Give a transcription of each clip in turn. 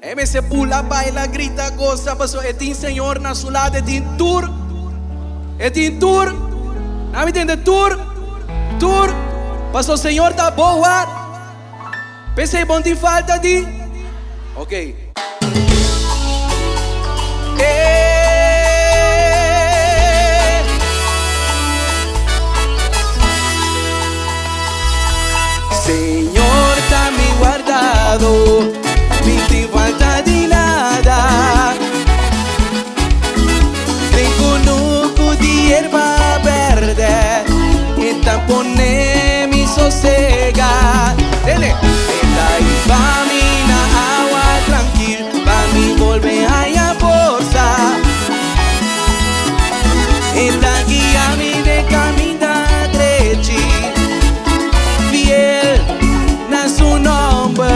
MC pula, baila, grita, goza, pasó etin Senhor na sua lado, etin tour. Etin tour. Não me entende? Tour. Tour. Pasó o Senhor tá boa. Pensei bom de falta de. Ok. Senhor tá me guardado, não tem falta de nada. Tem conosco de erva verde, então pone-me sossegar. Ele vai me na água tranquilo, vai me volver a força. Então guia-me de caminho direito, fiel na su nombre.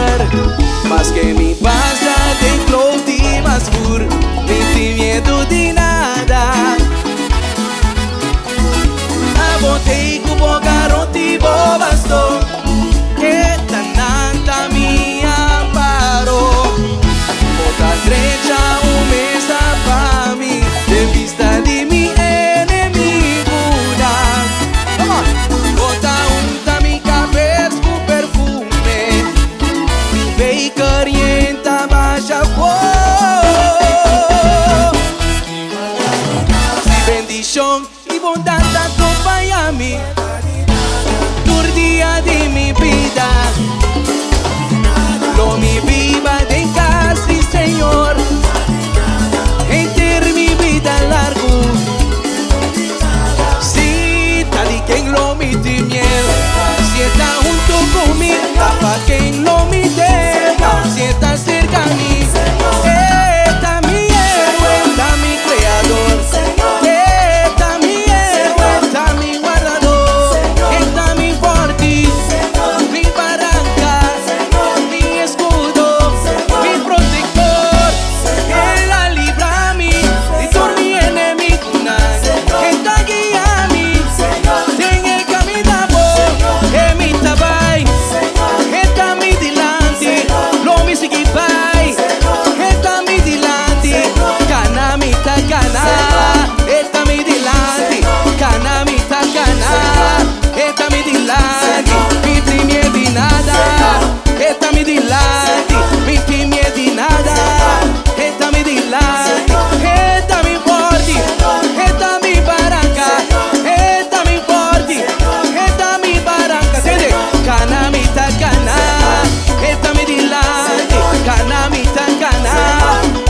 Mas que me pasa dentro de más puro, no tengo miedo de nada. Abotei com o garoto bobastou, que tananta me amparou. Bota direita mesa pra mim, de vista de mi inimigo. Come on. Bota unta mi cabeza com perfume, mi vei calienta baixa si bendición y bondad acompaña a mí por día de mi vida. Lo mi viva de casi Señor, entre mi vida largo. Si tal y quien lo mi miel, si está junto conmigo, tapa quien lo mi deba, si está cerca a mí. Está mi héroe, está mi creador. Está mi héroe, está mi guardador. Está mi forte, mi barranca, mi escudo, mi protector. Él la libra a mí de todo mi enemigo. Está guía a mí en el camino en mi tabay. Está mi delante, lo mi sigue pai. Está mi delante, cana mi tacana. Está mi delante, cana mi tacana. Está mi delante, mi timie de nada. Está mi delante, mi timie de nada. Está mi delante, está mi forte, está mi barranca, está mi forte, está mi barranca. Cana mi tacana, está mi delante, cana mi tacana,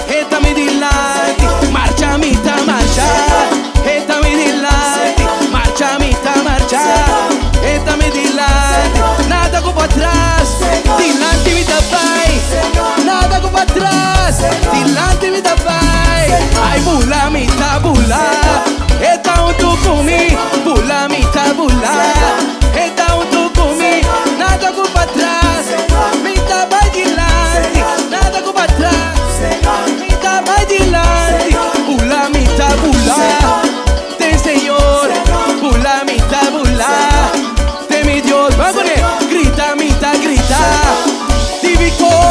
está mi delante, marcha mi ta marcha, está mi delante, marcha mi ta marcha, está mi delante, nada como atrás, delante mi tapai, nada como atrás, delante mi tapai. Ay, bula mi tabula, está junto conmigo, bula mi tabula, está junto conmigo, nada como atrás, mi tapai delante, nada como atrás, mi tapai delante, bula mi tabula, de Señor, bula mi tabula, de mi Dios. Vamos a poner, grita, mita, grita, de victoria.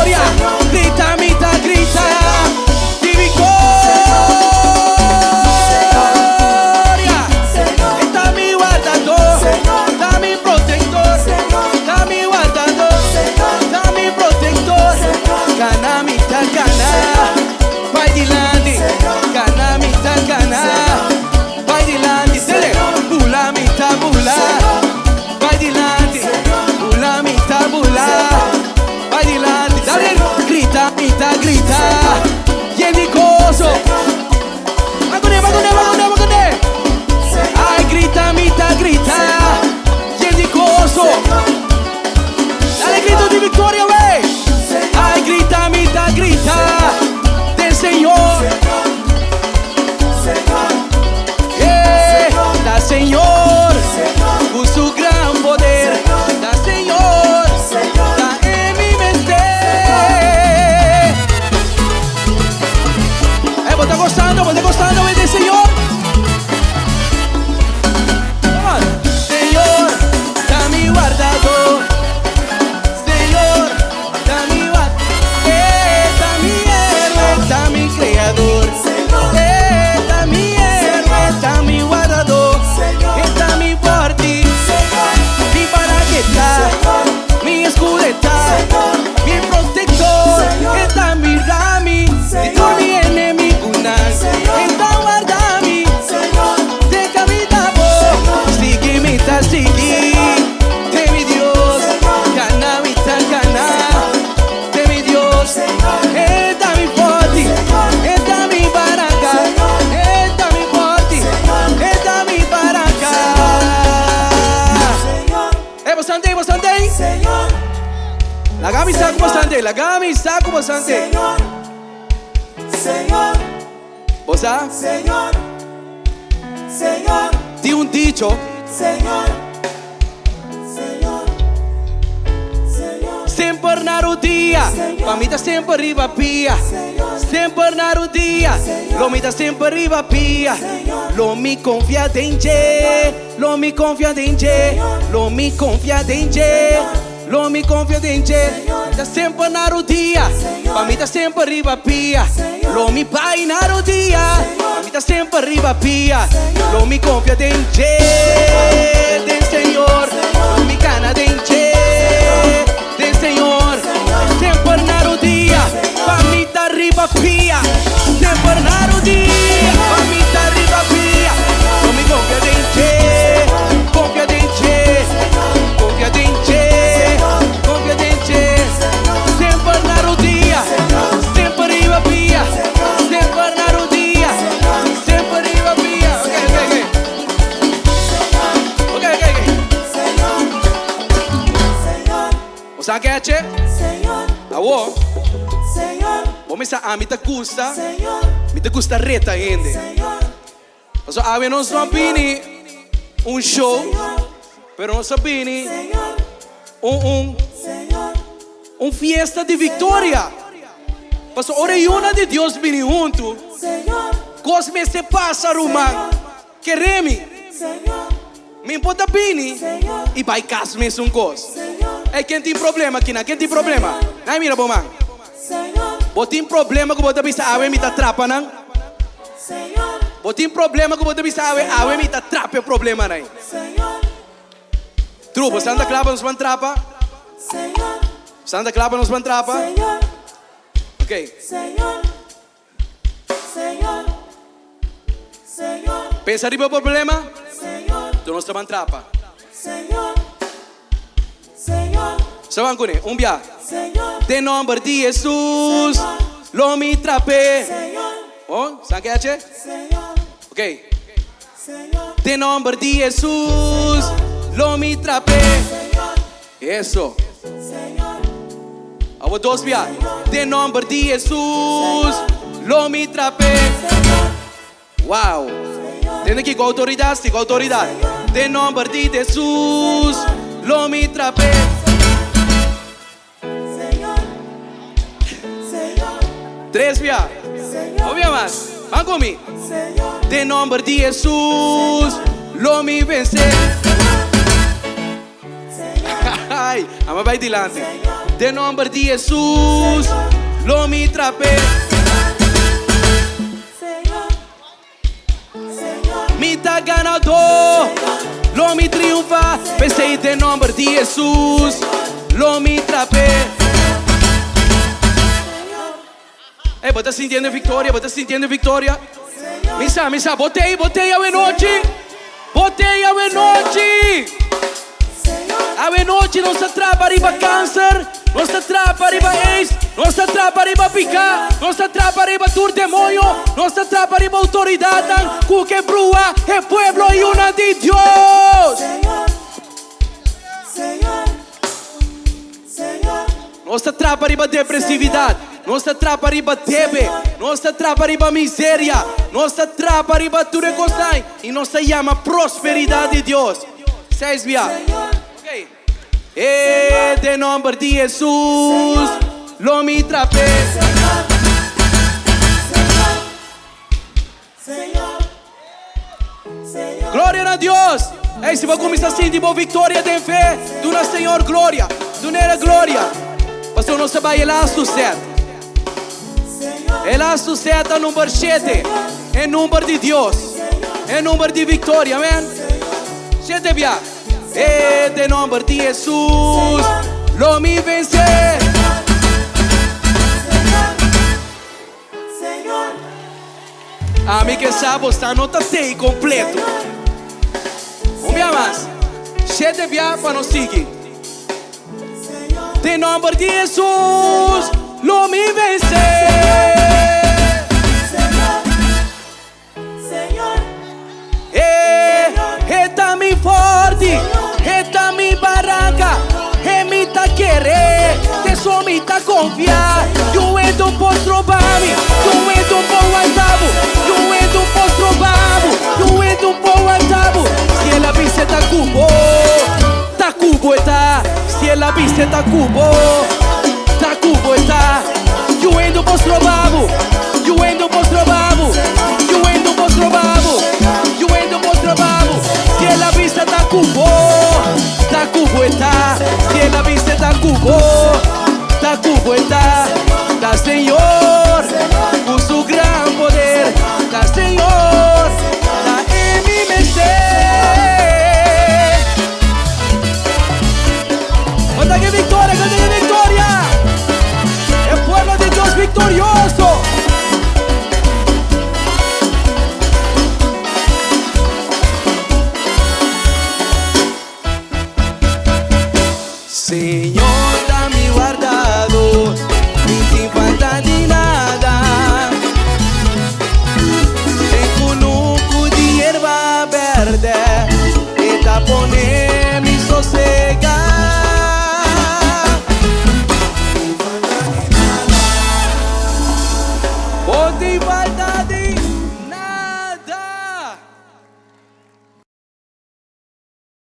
la gami saco bastante. Señor, Señor, ¿Bosa? Señor, Señor, Di un dicho. Señor, Señor, Señor, Sempre na rodia, famita sempre arriva pia. Sempre na rodia, l'omita sempre arriva pia. Lo mi confia in te, lo mi confia in te, lo mi confia in te, lo mi confia in te. Da sempre na rodia, famita sempre arriva pia. Lo mi pai na rodia, famita sempre arriva pia. Lo mi confia in te, del Señor, lo mi cana in te, del Señor. Sempre na rodia, famita arriva pia. Sempre na rodia, famita arriva pia. Lo mi confia in te, confia in te, confia in te, confia in te. Sempre na rodia, sempre arriva pia. Sempre na rodia, sempre arriva pia. Ok. O sa che c'è? Awo, o mi sa mi te gusta reta gente. O so ave non so bini un show, pero non so bini un fiesta de victoria. Paso ora una de Dios vini junto. Cosme se passa rumang. Queremi. Me importa bini e vai caso mesmo um cos. É quem tem problema aqui, quem tem problema? Ai mira bom man. Você tem problema que você bisa awe me tá trapa não? Você tem problema que você bisa awe me tá trapa é problema não? True, você anda clava nos van trapa? Você anda clava nos van trapa? Ok. Pensa riba problema? Tu não está van trapa. Saban con un via. De nombre de Jesús, lo mi trape. Oh, ¿saben qué hace? Ok. De nombre de Jesús, lo mi trape. Eso. Ahora dos via. De nombre de Jesús, lo mi trape. Wow. Tiene que con autoridad, sí, con autoridad. De nombre de Jesús, lo mi trape. Tres via. Obvia más. Van conmigo. De nombre de Jesús, lo mi vencer. Ay, vamos para adelante. De nombre de Jesús, lo mi trape. Mi ta ganador, lo mi triunfa. Pensei de nombre de Jesús, lo mi trape. Você sintiendo victoria, você sintiendo victoria. Misa, botei a noite. Botei a noite. A noite não se atrapa riba câncer, não se atrapa riba ex, não se atrapa riba picar, não se atrapa riba tur demônio, não se atrapa riba autoridade, que brua é pueblo e una de Dios. Não se atrapa riba depressividade, não se atrapa riba tebe, não se atrapa riba miséria, não se atrapa riba tudo que está e não se chama prosperidade de Deus. Seis via. Okay. De nombre de Jesús, lo mi trape. Glória a Deus. Ei, se você começar assim, de boa vitória, tem fé. Do nosso Senhor, glória. Do nele, glória. Pastor, não sabe, ele é sucesso. Ele é sucesso, número 7. É número de Deus. É número de vitória, amém? 7 via. De nombre de Jesús, lo mi vencer. A mí que sabe, está nota sei completo. Um dia mais. 7 via para nos seguir. De nombre de Jesús, lo mi vencer. Está mi forte, está mi barranca, é mi ta querer, que sou mi ta confiar. vista tá cubo está. You ain't the boss robabu. You ain't the boss robabu. You ain't the boss robabu. You ain't the boss robabu. Si la vista tá cubo está. Si la vista tá cubo está. Da Señor, con su gran poder. Da Señor, da en mi ser. Canta que victoria, canta que victoria. El pueblo de Dios victorioso. Señor, dame guardado, ni te falta de nada. Tengo un poco de hierba verde que te pone mi sosega. No te falta de